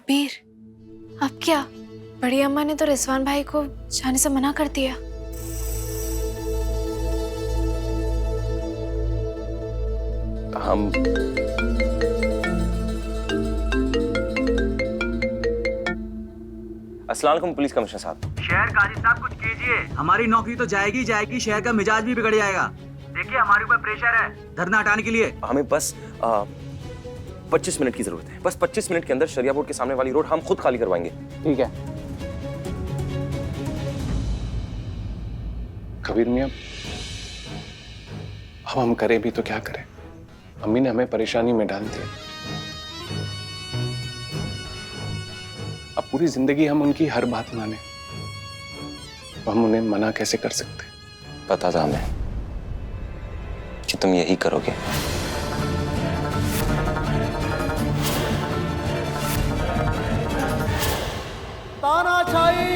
कबीर, अब क्या? बड़ी अम्मा ने तो रिजवान भाई को जाने से मना कर दिया। हम अस्सलाम वालेकुम पुलिस कमिश्नर साहब। शहर काजी साहब कुछ कीजिए, हमारी नौकरी तो जाएगी जाएगी, शहर का मिजाज भी बिगड़ जाएगा। देखिए हमारे ऊपर प्रेशर है धरना हटाने के लिए। हमें बस 25 मिनट की जरूरत है। बस 25 मिनट के अंदर शरिया बोर्ड के सामने वाली रोड हम खुद खाली करवाएंगे। ठीक है। कबीर मियां, अब हम करें भी तो क्या करें? अम्मी ने हमें परेशानी में डाल दिया। अब पूरी जिंदगी हम उनकी हर बात माने, तो हम उन्हें मना कैसे कर सकते? पता था हमें कि तुम यही करोगे। तानाशाही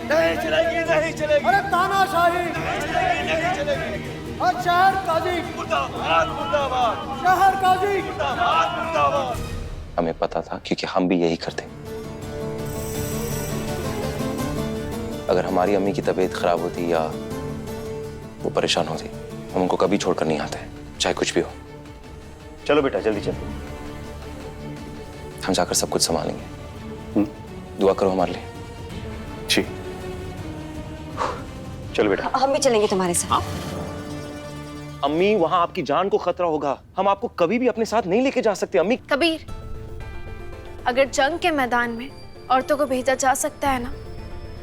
नहीं चलेगी, नहीं चलेगी। अरे तानाशाही नहीं चलेगी, नहीं चलेगी। और शहर काजी मुर्दाबाद, मुर्दाबाद। शहर काजी मुर्दाबाद, मुर्दाबाद। हमें पता था क्योंकि हम भी यही करते। अगर हमारी अम्मी की तबीयत खराब होती या वो परेशान होती, हम उनको कभी छोड़कर नहीं आते, चाहे कुछ भी हो। चलो बेटा जल्दी चलो, हम जाकर सब कुछ संभालेंगे। दुआ करो हमारे लिए। जी। चलो बेटा। हम भी चलेंगे तुम्हारे साथ। अम्मी, वहां आपकी जान को खतरा होगा, हम आपको कभी भी अपने साथ नहीं लेके जा सकते। अम्मी। कबीर, अगर जंग के मैदान में औरतों को भेजा जा सकता है ना,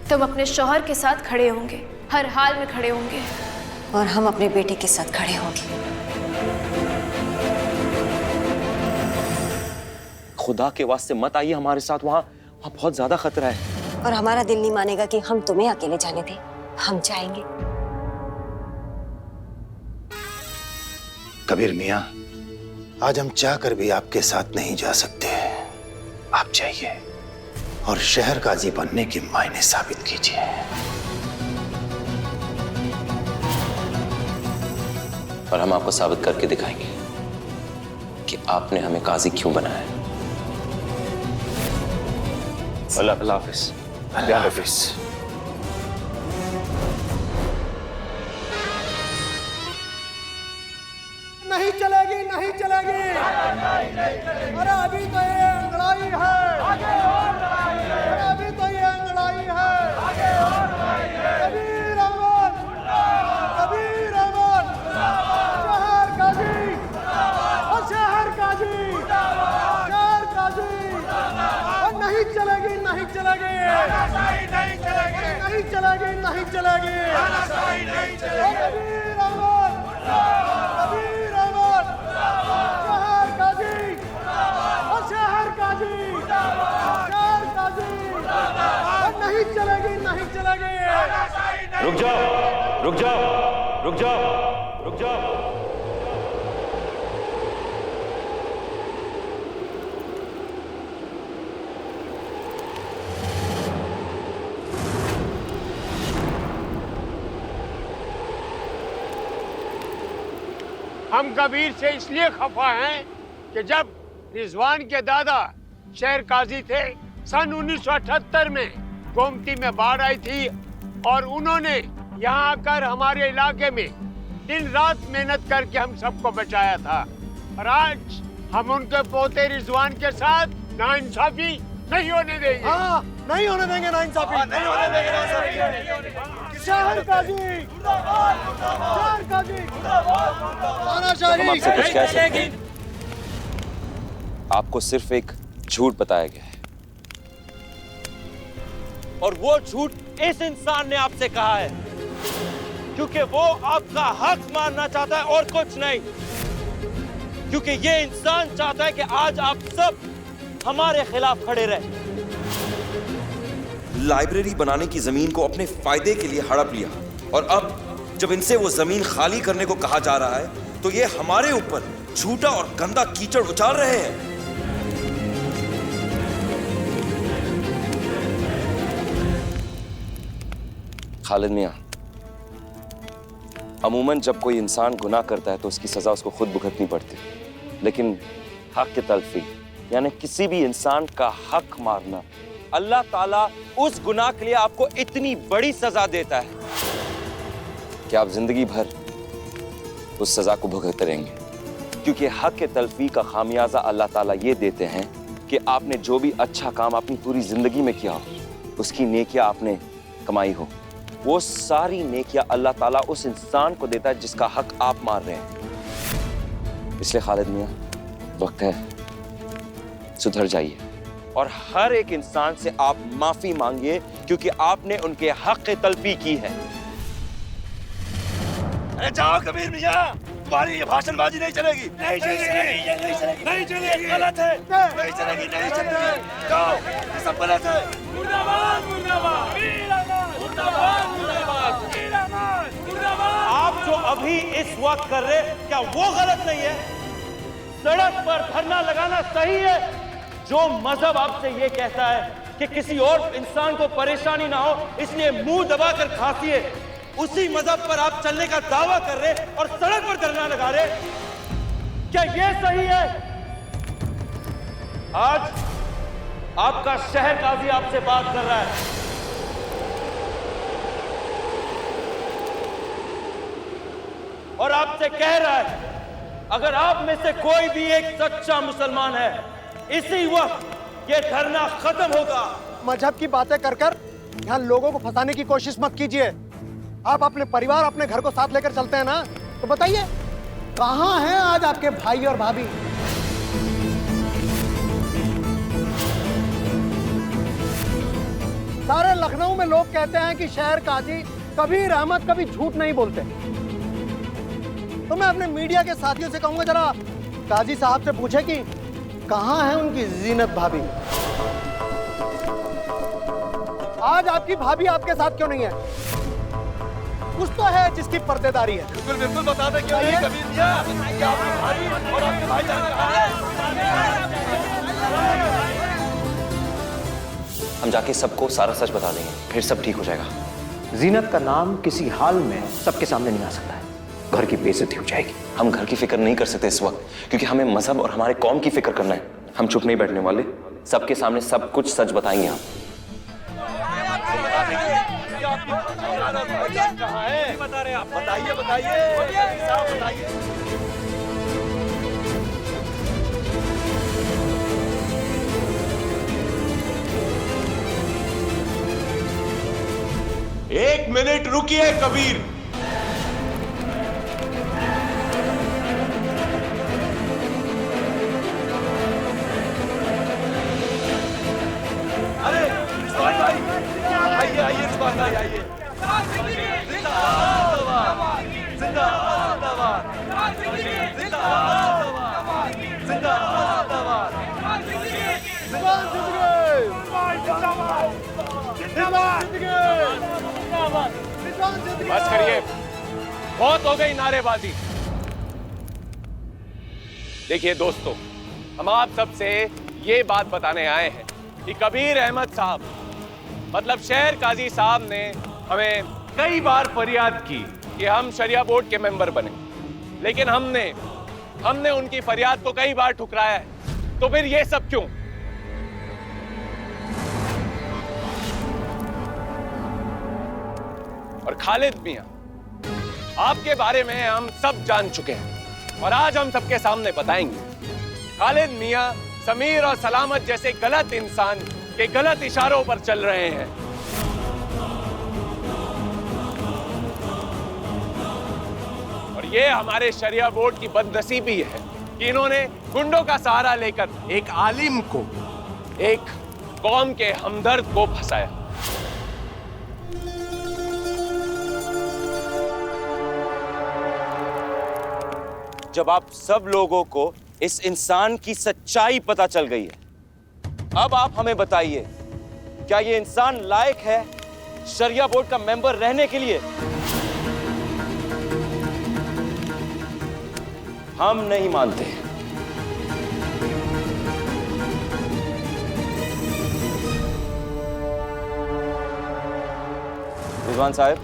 तुम अपने शौहर के साथ खड़े होंगे, हर हाल में खड़े होंगे। और हम अपने बेटे के साथ खड़े होंगे। खुदा के वास्ते मत आइए हमारे साथ, वहां बहुत ज्यादा खतरा है। और हमारा दिल नहीं मानेगा कि हम तुम्हें अकेले जाने दें। हम जाएंगे। कबीर मियां, आज हम चाहकर भी आपके साथ नहीं जा सकते। आप जाइए और शहर काजी बनने के मायने साबित कीजिए। और हम आपको साबित करके दिखाएंगे कि आपने हमें काजी क्यों बनाया है। अल्लाह हाफिज। अल्लाह हाफिज। नहीं चलेगी, नहीं चलेगी। अरे अभी तो ये अंगड़ाई है, अरे अभी तो ये अंगड़ाई है। कबीर अहमद, कबीर अहमद। शहर काजी, और शहर काजी, शहर काजी। और नहीं चलेगी, नहीं चलेगी, नहीं चलेगी, नहीं चलेगी, नहीं चलेगी। कबीर अहमद, कबीर अहमद। शहर काजी, और शहर काजी, शहर काजी। और नहीं चलेगी, नहीं चलेगी। रुक जाओ, रुक जाओ, रुक जाओ, रुक जाओ। हम कबीर से इसलिए खफा हैं कि जब रिजवान के दादा शहर काजी थे, सन 1978 में गोमती में बाढ़ आई थी और उन्होंने यहाँ आकर हमारे इलाके में दिन रात मेहनत करके हम सबको बचाया था। और आज हम उनके पोते रिजवान के साथ नाइंसाफी नहीं होने देंगे। हाँ, नहीं होने देंगे नाइंसाफी, नहीं होने देंगे नाइंसाफी। शहर काजी, शहर काजी। हम आपसे कुछ कह सकते हैं? आपको सिर्फ एक झूठ बताया गया है, और वो झूठ इस इंसान ने आपसे कहा है, क्योंकि वो आपका हक मानना चाहता है और कुछ नहीं। क्योंकि ये इंसान चाहता है कि आज आप सब हमारे खिलाफ खड़े रहे। लाइब्रेरी बनाने की जमीन को अपने फायदे के लिए हड़प लिया, और अब जब इनसे वो जमीन खाली करने को कहा जा रहा है तो ये हमारे ऊपर झूठा और गंदा कीचड़ उछाल रहे हैं। खालिद मियां, अमूमन जब कोई इंसान गुनाह करता है तो उसकी सजा उसको खुद भुगतनी पड़ती है, लेकिन हक की तलफी यानी किसी भी इंसान का हक मारना, अल्लाह ताला उस गुनाह के लिए आपको इतनी बड़ी सजा देता है कि आप जिंदगी भर उस सजा को भुगतते रहेंगे। क्योंकि हक के तलफी का खामियाजा अल्लाह ताला ये देते हैं कि आपने जो भी अच्छा काम अपनी पूरी जिंदगी में किया हो, उसकी नेकियां आपने कमाई हो, वो सारी नेकियां अल्लाह ताला उस इंसान को देता है जिसका हक आप मार रहे हैं। इसलिए खालिद मियां, वक्त है, सुधर जाइए और हर एक इंसान से आप माफी मांगिए, क्योंकि आपने उनके हक की तलफी की है। अरे जाओ कबीर मियां, तुम्हारी ये भाषणबाजी नहीं चलेगी। नहीं चलेगी, नहीं चलेगी, गलत है, नहीं चलेगी, नहीं चलेगी। जाओ, ये सब गलत है। मुर्दाबाद, मुर्दाबाद, मुर्दाबाद, मुर्दाबाद, मुर्दाबाद। आप जो अभी इस वक्त कर रहे, क्या वो गलत नहीं है? सड़क पर धरना लगाना सही है। जो मजहब आपसे ये कहता है कि किसी और इंसान को परेशानी ना हो, इसलिए मुंह दबाकर खांसिए, उसी मजहब पर आप चलने का दावा कर रहे और सड़क पर धरना लगा रहे, क्या ये सही है? आज आपका शहर काजी आपसे बात कर रहा है। और आपसे कह रहा है, अगर आप में से कोई भी एक सच्चा मुसलमान है, इसी वक्त ये धरना खत्म होगा। मजहब की बातें कर कर यहाँ लोगों को फंसाने की कोशिश मत कीजिए। आप अपने परिवार, अपने घर को साथ लेकर चलते हैं ना, तो बताइए कहाँ हैं आज आपके भाई और भाभी? सारे लखनऊ में लोग कहते हैं कि शहर काजी कबीर अहमद कभी झूठ नहीं बोलते। तो मैं अपने मीडिया के साथियों से कहूंगा, जरा काजी साहब से पूछे कि कहाँ है उनकी जीनत भाभी। आज आपकी भाभी आपके साथ क्यों नहीं है? कुछ तो है जिसकी पर्देदारी है। बिल्कुल बिल्कुल, बता दें क्यों नहीं कबीर मियां, कि आपके भाई और आपके भाईजान कहाँ हैं? हम जाके सबको सारा सच बता देंगे, फिर सब ठीक हो जाएगा। जीनत का नाम किसी हाल में सबके सामने नहीं आ सकता है, घर की बेइज्जती हो जाएगी। हम घर की फिक्र नहीं कर सकते इस वक्त, क्योंकि हमें मजहब और हमारे कौम की फिक्र करना है। हम चुप नहीं बैठने वाले, सबके सामने सब कुछ सच बताएंगे हम। कहाँ है? बता रहे आप, बताइए बताइए, साहब बताइए। एक मिनट रुकिए कबीर। अरे रिजवान भाई, आइए आइए रिजवान भाई, आइए। जिंदाबाद, जिंदाबाद, जिंदाबाद, जिंदाबाद, बस करिए, बहुत हो गई नारेबाजी। देखिए दोस्तों, हम आप सबसे ये बात बताने आए हैं कि कबीर अहमद साहब, मतलब शहर काजी साहब ने हमें कई बार फरियाद की कि हम शरिया बोर्ड के मेंबर बने, लेकिन हमने उनकी फरियाद को कई बार ठुकराया है। तो फिर ये सब क्यों? और खालिद मियां, आपके बारे में हम सब जान चुके हैं और आज हम सबके सामने बताएंगे। खालिद मियां समीर और सलामत जैसे गलत इंसान के गलत इशारों पर चल रहे हैं। और ये हमारे शरिया बोर्ड की बदनसीबी है कि इन्होंने गुंडों का सहारा लेकर एक आलिम को, एक कौम के हमदर्द को फंसाया। जब आप सब लोगों को इस इंसान की सच्चाई पता चल गई है, अब आप हमें बताइए, क्या ये इंसान लायक है शरिया बोर्ड का मेंबर रहने के लिए? हम नहीं मानते। रिजवान साहब,